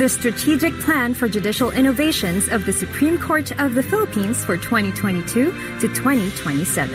the Strategic Plan for Judicial Innovations of the Supreme Court of the Philippines for 2022 to 2027.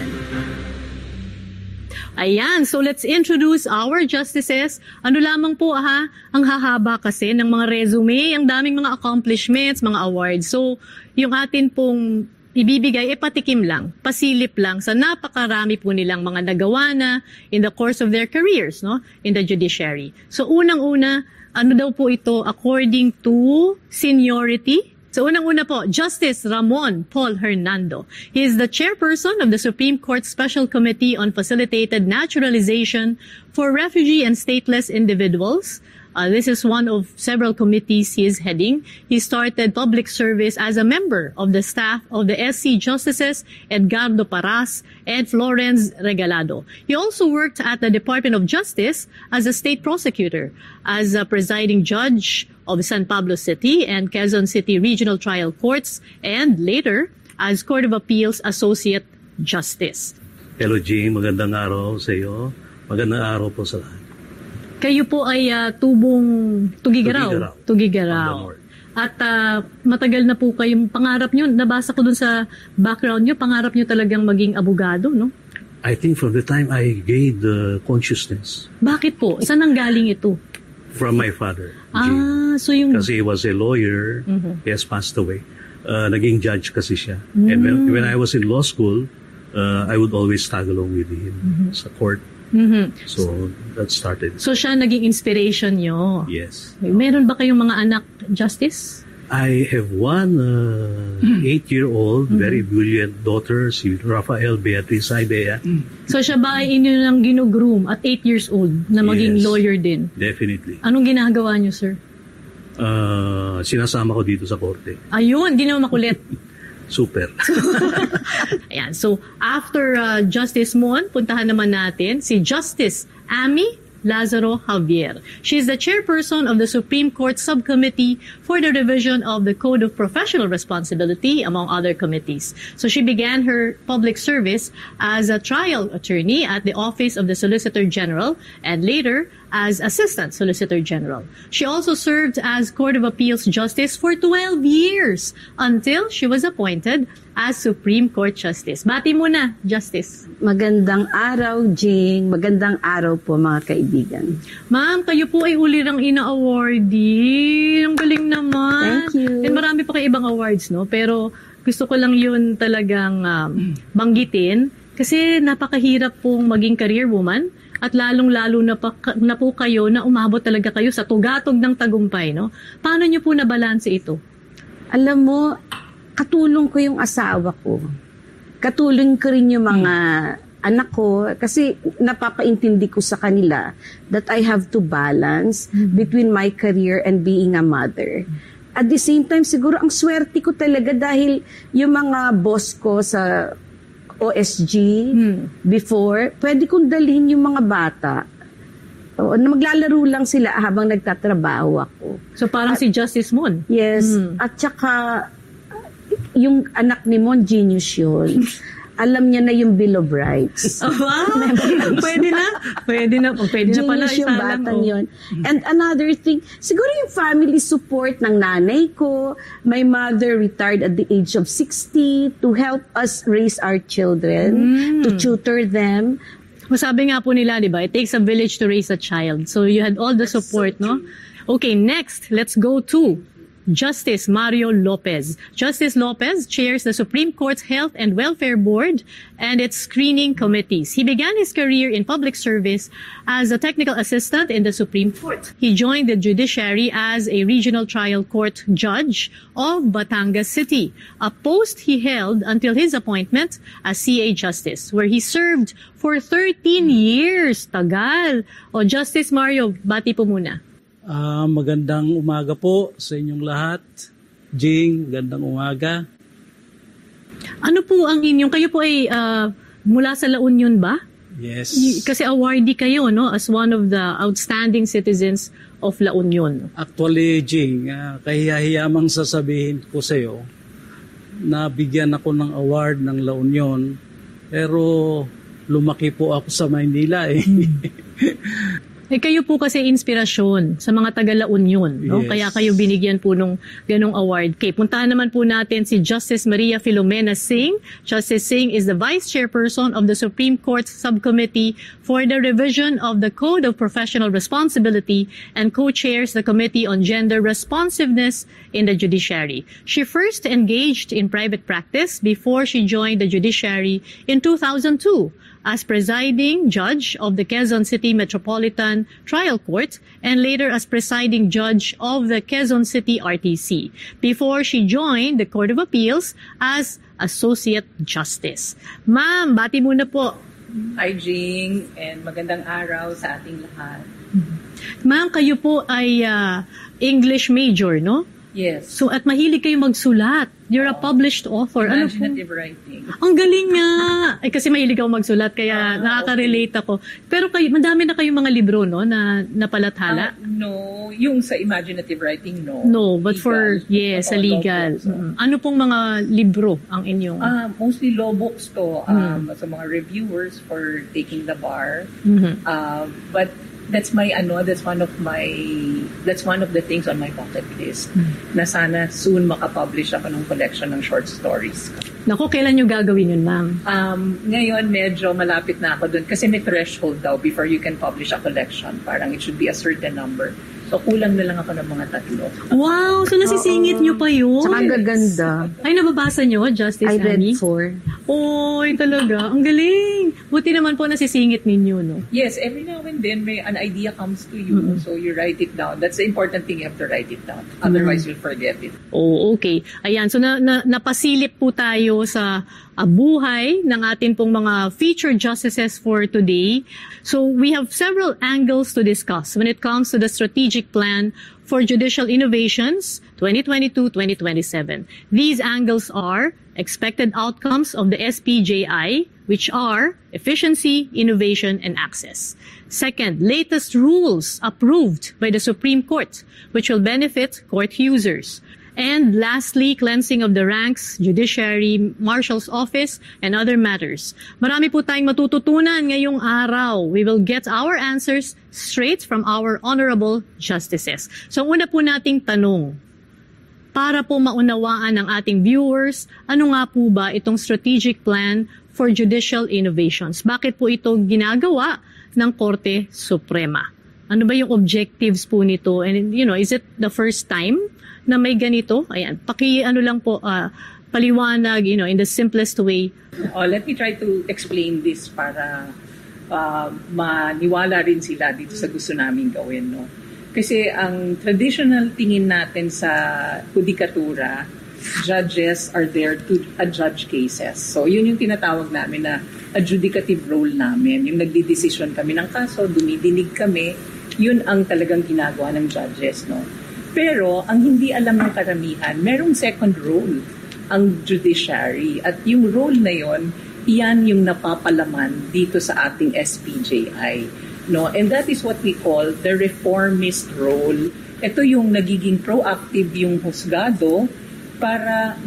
Ayan, so let's introduce our justices. Ano lamang po ang hahaba kasi ng mga resume, ang daming mga accomplishments, mga awards. So, yung atin pong ibibigay, patikim lang, pasilip lang sa napakarami po nilang mga nagawa na in the course of their careers, no, in the judiciary. So, unang-una, ano daw po ito according to seniority? So unang-una po, Justice Ramon Paul Hernando. He is the chairperson of the Supreme Court Special Committee on Facilitated Naturalization for Refugee and Stateless Individuals. This is one of several committees he is heading. He started public service as a member of the staff of the SC Justices Edgardo Paras and Florence Regalado. He also worked at the Department of Justice as a state prosecutor, as a presiding judge of San Pablo City and Quezon City Regional Trial Courts, and later as Court of Appeals Associate Justice. Hello, Jing. Magandang araw sa iyo. Magandang araw po sa lahat. Kayo po ay tubong Tugigaraw. At matagal na po kayong pangarap nyo, nabasa ko dun sa background nyo, pangarap nyo talagang maging abogado, no? I think from the time I gained consciousness. Bakit po? Saan ang galing ito? From my father. So yung... Kasi he was a lawyer. He has passed away. Naging judge kasi siya. And when I was in law school, I would always tag along with him sa court. So that started. So siya naging inspiration nyo? Yes. Meron ba kayong mga anak, Justice? I have one 8-year-old, very brilliant daughter, si Rafael Beatriz Aidea. So siya ba ay inyo nang ginugroom at 8 years old na maging lawyer din? Definitely. Anong ginagawa nyo, sir? Sinasama ko dito sa korte. Ayun, di naman makulit. Super. Ayan, so after Justice Mon, puntahan naman natin si Justice Amy Lazaro Javier. She is the chairperson of the Supreme Court Subcommittee for the Revision of the Code of Professional Responsibility, among other committees. So she began her public service as a trial attorney at the Office of the Solicitor General and later as Assistant Solicitor General. She also served as Court of Appeals Justice for 12 years until she was appointed as Supreme Court Justice. Bati muna, Justice. Magandang araw, Jing. Magandang araw po, mga kaibigan. Ma'am, kayo po ay ulirang ina-awardee. Ang galing naman. Thank you. And marami pa kayo ibang awards, no? Pero gusto ko lang yun talagang banggitin kasi napakahirap pong maging career woman. At lalong-lalo na po kayo na umabot talaga kayo sa tugatog ng tagumpay, no? Paano niyo po nabalanse ito? Alam mo, katulong ko yung asawa ko. Katulong ko rin yung mga anak ko kasi napapaintindi ko sa kanila that I have to balance between my career and being a mother. At the same time, siguro ang swerte ko talaga dahil yung mga boss ko sa OSG before, pwede kong dalhin yung mga bata. Na maglalaro lang sila habang nagtatrabaho ako. So parang si Justice Mon? Yes. At saka, yung anak ni Mon, genius yun. Alam niya na yung Bill of Rights. Oh, wow! Pwede na. Pwede na pala. Genius yung batang yun. And another thing, siguro yung family support ng nanay ko. My mother retired at the age of 60 to help us raise our children, to tutor them. Masabi nga po nila, di ba, it takes a village to raise a child. So you had all the support, no? Okay, next, let's go to Justice Mario Lopez. Justice Lopez chairs the Supreme Court's Health and Welfare Board and its screening committees. He began his career in public service as a technical assistant in the Supreme Court. He joined the judiciary as a regional trial court judge of Batangas City, a post he held until his appointment as CA Justice, where he served for 13 years. Tagal. O, Justice Mario, bati po muna. Magandang umaga po sa inyong lahat. Jing, gandang umaga. Ano po ang inyong, kayo po ay mula sa La Union ba? Yes. Kasi awardee kayo, no? As one of the outstanding citizens of La Union. Actually, Jing, kahiya-hiyamang sasabihin ko sa iyo, nabigyan ako ng award ng La Union, pero lumaki po ako sa Maynila eh. Kayo po kasi inspirasyon sa mga taga-La Union, no? Yes. Kaya kayo binigyan po nung ganong award. Okay, puntahan naman po natin si Justice Maria Filomena Singh. Justice Singh is the Vice Chairperson of the Supreme Court Subcommittee for the Revision of the Code of Professional Responsibility and co-chairs the Committee on Gender Responsiveness in the Judiciary. She first engaged in private practice before she joined the judiciary in 2002. As presiding judge of the Quezon City Metropolitan Trial Court and later as presiding judge of the Quezon City RTC before she joined the Court of Appeals as Associate Justice. Ma'am, bati muna po. Hi, Jing, and magandang araw sa ating lahat. Ma'am, kayo po ay English major, no? Yes. So, at mahilig kayo magsulat. You're a published author. Ano po? Imaginative writing. Ang galing nga! Ay, kasi mahilig ako magsulat, kaya nakaka-relate ako. Pero kayo, madami na kayong mga libro, no, na napalathala? No, yung sa imaginative writing, no. No, but for, Legal. sa legal. Law books, Ano pong mga libro ang inyong... mostly law books to, sa mga reviewers for taking the bar. But that's one of the things on my bucket list na sana soon makapublish ako ng collection ng short stories. Naku, kailan nyo gagawin yun, ma'am? Ngayon medyo malapit na ako dun kasi may threshold daw before you can publish a collection. Parang it should be a certain number. So kulang na lang ako ng mga 3. Wow! So nasisingit nyo pa yun? Saka ang gaganda. Ay, nababasa nyo, Justice I read Annie? 4. Oy, talaga. Ang galing. Buti naman po nasisingit ninyo, no? Yes, every now and then may an idea comes to you, so you write it down. That's the important thing, you have to write it down. Otherwise, you'll forget it. Oh, okay. Ayan, so napasilip po tayo sa buhay ng atin pong mga featured justices for today. So we have several angles to discuss when it comes to the strategic plan for judicial innovations 2022-2027. These angles are expected outcomes of the SPJI, which are efficiency, innovation, and access. Second, latest rules approved by the Supreme Court, which will benefit court users. And lastly, cleansing of the ranks, judiciary, marshal's office, and other matters. Marami po tayong matututunan ngayong araw. We will get our answers straight from our honorable justices. So, una po nating tanong, para po maunawaan ng ating viewers, ano nga po ba itong strategic plan for judicial innovations? Bakit po ito ginagawa ng Korte Suprema? Ano ba yung objectives po nito? And, is it the first time na may ganito? Ayan, paliwanag, in the simplest way. Let me try to explain this para maniwala rin sila dito sa gusto namin gawin, no? Kasi ang traditional tingin natin sa judikatura, judges are there to adjudge cases. So, yun yung tinatawag namin na adjudicative role namin. Yung nagdidesisyon kami ng kaso, dumidinig kami, yun ang talagang ginagawa ng judges, no? Pero, ang hindi alam ng karamihan, merong second role ang judiciary. At yung role na yon, iyan yung napapalaman dito sa ating SPJI. No? And that is what we call the reformist role. Ito yung nagiging proactive yung husgado para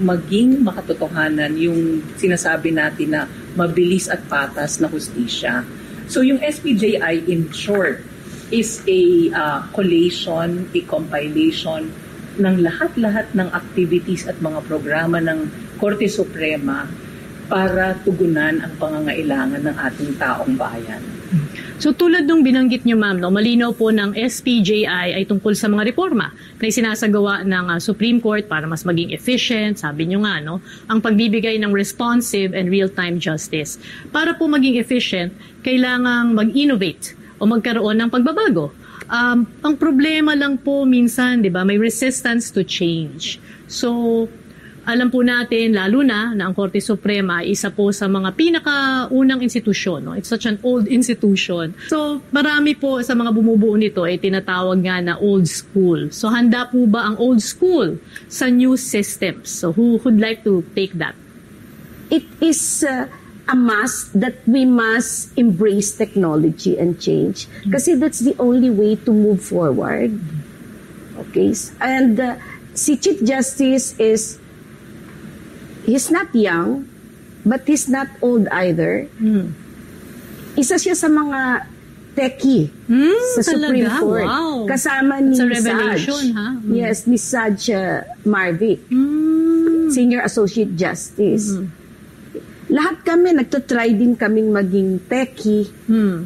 maging makatotohanan yung sinasabi natin na mabilis at patas na hustisya. So yung SPJI in short is a collation, a compilation ng lahat-lahat ng activities at mga programa ng Korte Suprema para tugunan ang pangangailangan ng ating taong bayan. So tulad nung binanggit niyo, ma'am, no, malinaw po ng SPJI ay tungkol sa mga reforma na isinasagawa ng Supreme Court para mas maging efficient, sabi niyo nga, no, ang pagbibigay ng responsive and real-time justice. Para po maging efficient, kailangang mag-innovate o magkaroon ng pagbabago. Ang problema lang po minsan, 'di ba, may resistance to change. So alam po natin, lalo na ang Korte Suprema ay isa po sa mga pinakaunang institusyon. No? It's such an old institution. So, marami po sa mga bumubuo nito ay tinatawag nga na old school. So, handa po ba ang old school sa new systems? So, who would like to take that? It is a must that we must embrace technology and change. Kasi that's the only way to move forward. Okay? And si Chief Justice he's not young, but he's not old either. Isa siya sa mga techie sa Supreme talaga? Court. Wow. Kasama ni It's a revelation, Saj. ha? Yes, ni Saj Marvick, Senior Associate Justice. Lahat kami, nagtatry din kaming maging techie.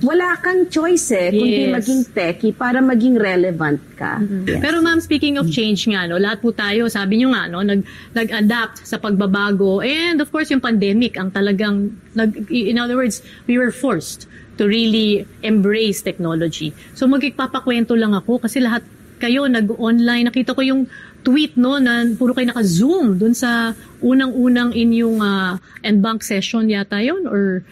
Wala kang choice kundi Yes. maging techie para maging relevant ka. Yes. Pero ma'am, speaking of change nga, no, lahat po tayo, sabi nyo nga, no, nag-adapt sa pagbabago. And of course, yung pandemic, ang talagang, in other words, we were forced to really embrace technology. So magpapakwento lang ako kasi lahat kayo nag-online. Nakita ko yung tweet, no, na puro kayo naka-zoom dun sa unang-unang inyong en-bank session yata yun? Or,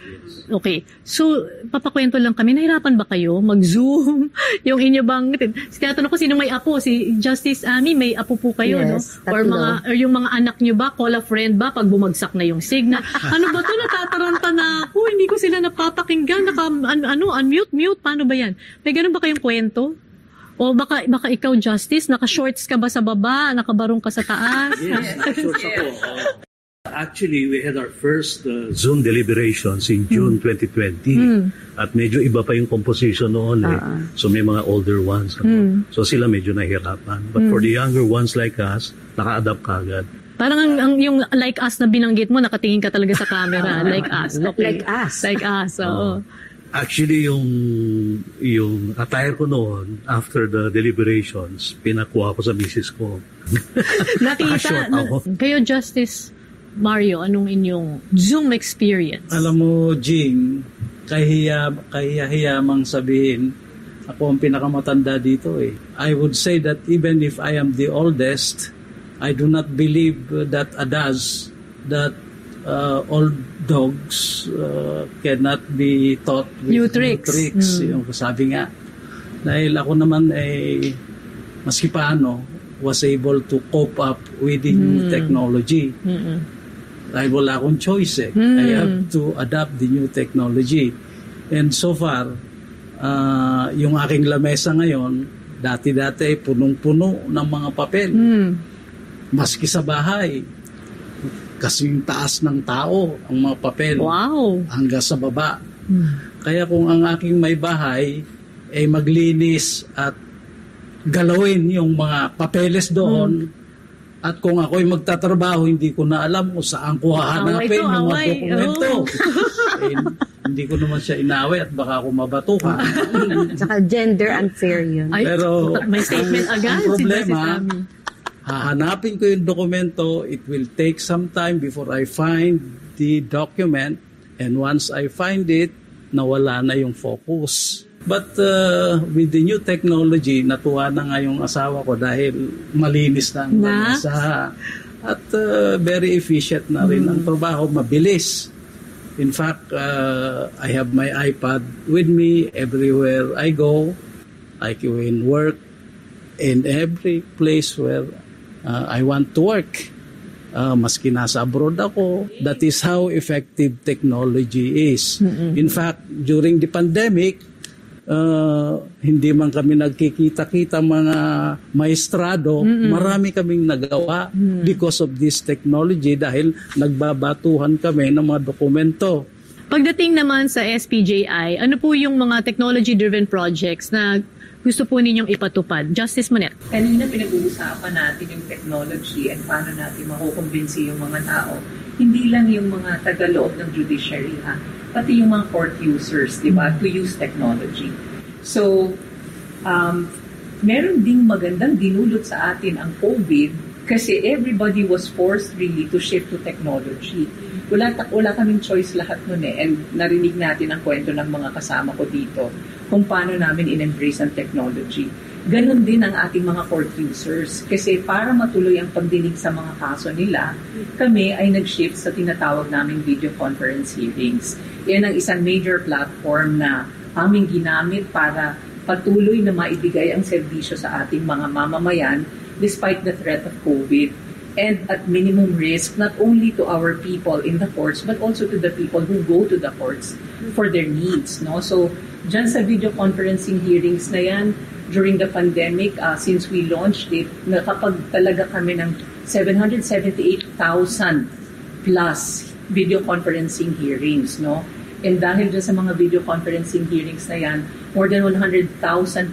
okay. So, papakwento lang kami, nahirapan ba kayo mag-zoom? Yung inyo bang, tinatanong ko sino may apo? Si Justice Amy, may apo po kayo, Yes, no? Or, tatlo. or yung mga anak nyo ba, call a friend ba pag bumagsak na yung signal? Ano ba to? Natataranta na ako. Hindi ko sila napapakinggan. Unmute. Paano ba yan? May ganun ba kayong kwento? O baka ikaw, Justice, naka-shorts ka ba sa baba? Nakabarong ka sa taas? Yes, shorts ako. Actually, we had our first Zoom deliberations in June 2020. At medyo iba pa yung composition noon. So may mga older ones. So sila medyo nahirapan. But for the younger ones like us, naka-adapt ka agad. Parang ang yung like us na binanggit mo, nakatingin ka talaga sa camera. Like us. Okay. Like us. Like us, oo. Actually, yung attire ko noon, after the deliberations, pinakuha ko sa misis ko. Nakita, Naka-short ako. kayo, Justice Mario, anong inyong Zoom experience? Alam mo, Jing, kahiyamang sabihin, ako ang pinakamatanda dito eh. I would say that even if I am the oldest, I do not believe that adage that old dogs cannot be taught with New tricks. Yung sabi nga. Dahil ako naman ay maski paano was able to cope up with the new technology. Dahil wala akong choice I have to adapt the new technology. And so far, yung aking lamesa ngayon, dati-dati ay punong-puno ng mga papel. Maski sa bahay, kasi yung taas ng tao, ang mga papel, Wow! hanggang sa baba. Kaya kung ang aking may bahay ay maglinis at galawin yung mga papeles doon, at kung ako'y magtatrabaho, hindi ko na alam kung saan ko hahanapin yung mga dokumento. Hindi ko naman siya inaway at baka ako mabatukan. Saka gender unfair yun. Ay, Pero may statement agad ang si problema, Justice Amy. hahanapin ko yung dokumento, it will take some time before I find the document, and once I find it, nawala na yung focus. But with the new technology, natuwa na nga yung asawa ko dahil malinis na ang lamesa. At very efficient na rin ang trabaho, mabilis. In fact, I have my iPad with me everywhere I go. I can work in every place where I want to work. Maski nasa abroad ako. That is how effective technology is. In fact, during the pandemic, hindi man kami nagkikita-kita mga maestrado, marami kaming nagawa because of this technology dahil nagbabatuhan kami ng mga dokumento. Pagdating naman sa SPJI, ano po yung mga technology-driven projects na gusto po ninyong ipatupad? Justice Monet. Kanina pinag-uusapan natin yung technology and paano natin makukumbinsi yung mga tao. Hindi lang yung mga tagaloob ng judiciary, pati yung mga court users, di ba, to use technology. So, meron ding magandang dinulot sa atin ang COVID kasi everybody was forced really to shift to technology. Wala kaming choice lahat nun and narinig natin ang kwento ng mga kasama ko dito kung paano namin in-embrace ang technology. Ganon din ang ating mga court users kasi para matuloy ang pagdinig sa mga kaso nila, kami ay nag-shift sa tinatawag naming video conference hearings. Yan ang isang major platform na aming ginamit para patuloy na maibigay ang serbisyo sa ating mga mamamayan despite the threat of COVID and at minimum risk not only to our people in the courts but also to the people who go to the courts for their needs. No? So, dyan sa video conferencing hearings na yan, during the pandemic, since we launched it, nakapag talaga kami ng 778,000 plus video conferencing hearings, no? And dahil dyan sa mga video conferencing hearings na yan, more than 100,000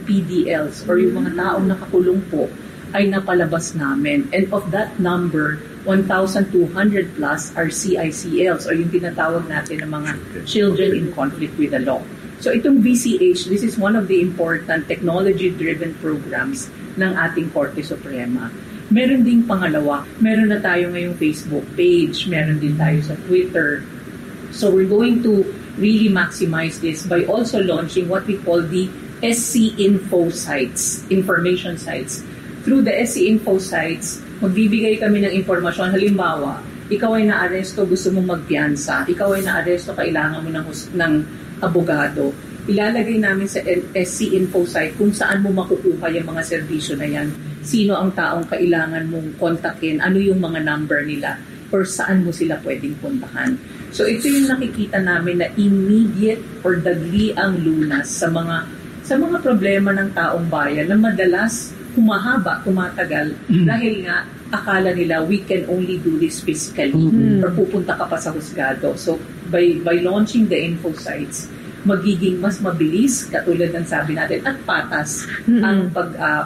PDLs or yung mga taong nakakulong po ay napalabas namin. And of that number, 1,200 plus are CICLs or yung tinatawag natin ng mga children in conflict with the law. So itong VCH, this is one of the important technology-driven programs ng ating Korte Suprema. Meron ding pangalawa, meron na tayo ngayong Facebook page, meron din tayo sa Twitter. So we're going to really maximize this by also launching what we call the SC Info sites, information sites. Through the SC Info sites, magbibigay kami ng informasyon. Halimbawa, ikaw ay naaresto, gusto mong magpiyansa. Ikaw ay naaresto, kailangan mo ng abogado. Ilalagay namin sa SC Info site kung saan mo makukuha yung mga serbisyo na yan. Sino ang taong kailangan mong kontakin, ano yung mga number nila, or saan mo sila pwedeng puntahan. So ito yung nakikita namin na immediate or dagli ang lunas sa mga problema ng taong bayan na madalas humahaba, tumatagal dahil nga akala nila we can only do this physically or pupunta ka pa sa husgado. So by launching the info sites, magiging mas mabilis, katulad ng sabi natin, at patas ang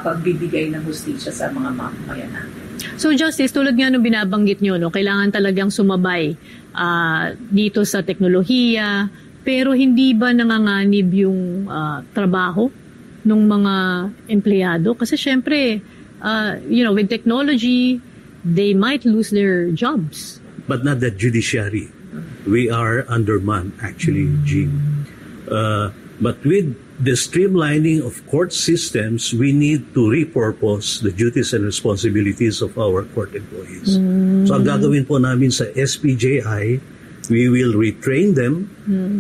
pagbibigay ng hustisya sa mga mamamayan natin. So Justice, tulad nga nung binabanggit nyo, no, kailangan talagang sumabay dito sa teknolohiya, pero hindi ba nanganganib yung trabaho ng mga empleyado? Kasi syempre, with technology, they might lose their jobs. But not the judiciary. We are undermanned, actually, Jean. But with the streamlining of court systems, we need to repurpose the duties and responsibilities of our court employees. So ang gagawin po namin sa SPJI, we will retrain them,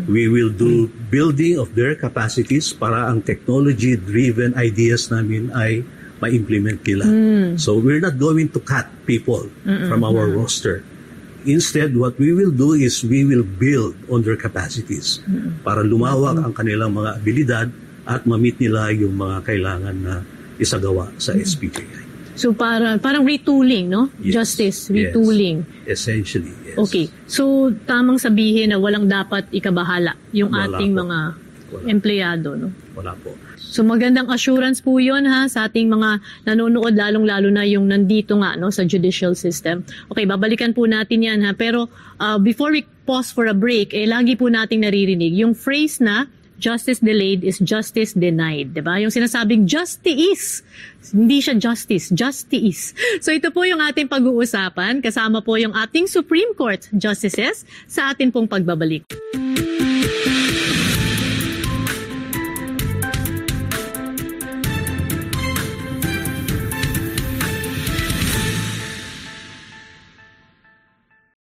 we will do building of their capacities para ang technology-driven ideas namin ay ma-implement nila. So we're not going to cut people from our roster. Instead, what we will do is we will build on their capacities para lumawak ang kanilang mga abilidad at ma-meet nila yung mga kailangan na isagawa sa SPJI. So parang retooling, no? Yes. Justice, retooling. Yes. Essentially, yes. Okay. So tamang sabihin na walang dapat ikabahala yung Wala ating po. mga Wala. empleyado, no? Wala po. So magandang assurance po 'yon ha sa ating mga nanonood, lalong-lalo na yung nandito nga no sa judicial system. Okay, babalikan po natin 'yan ha. Pero before we pause for a break, lagi po nating naririnig yung phrase na justice delayed is justice denied, 'di ba? Yung sinasabing justice, hindi siya justice, justice. So ito po yung ating pag-uusapan, kasama po yung ating Supreme Court justices sa atin pong pagbabalik.